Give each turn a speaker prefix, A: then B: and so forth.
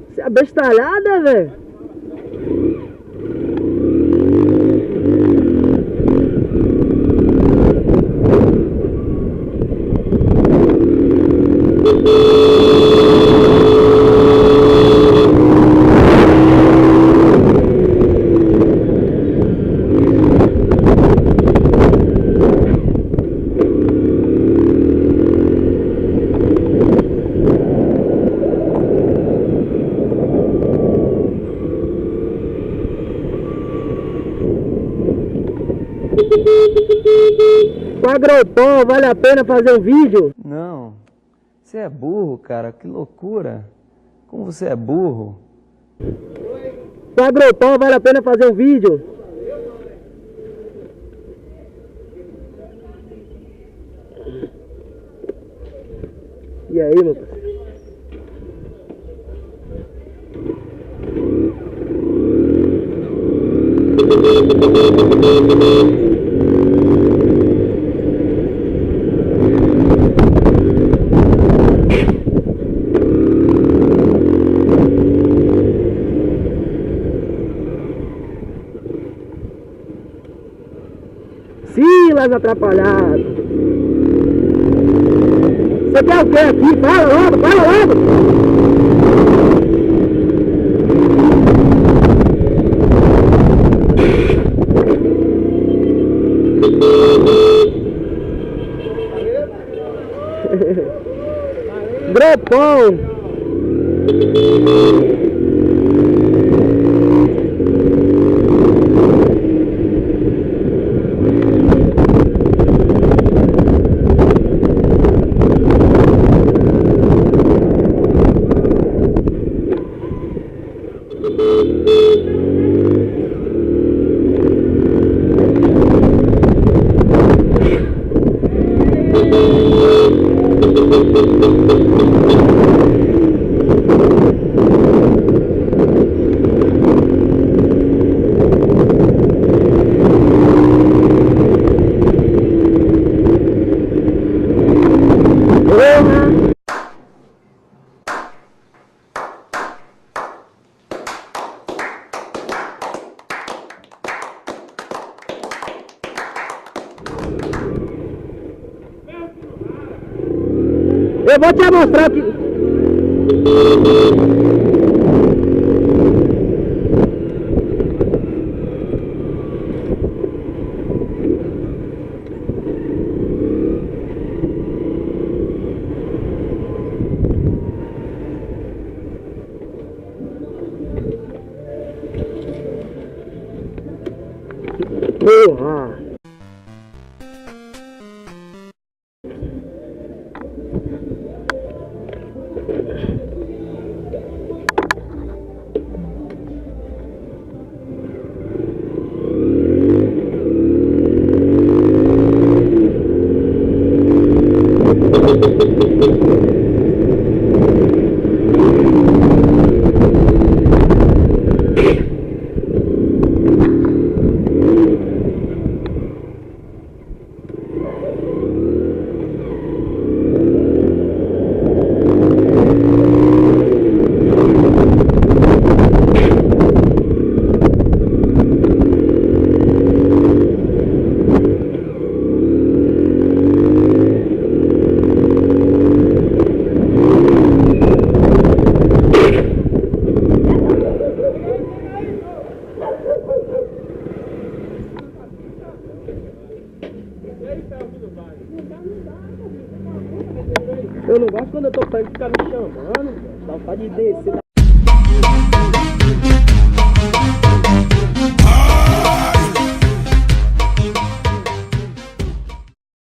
A: Você é bestalhada, velho. Com a GROPÓ vale a pena fazer um vídeo?
B: Não, você é burro, cara, que loucura. Como você é burro.
A: Com a GROPÓ vale a pena fazer um vídeo? E aí, meu pai? Silas atrapalhado. Você quer o que aqui? Fala logo, fala logo! GROPÓ. Eu vou te mostrar aqui. Porra! Eu não gosto quando eu tô perto de ficar me chamando, dá vontade de descer.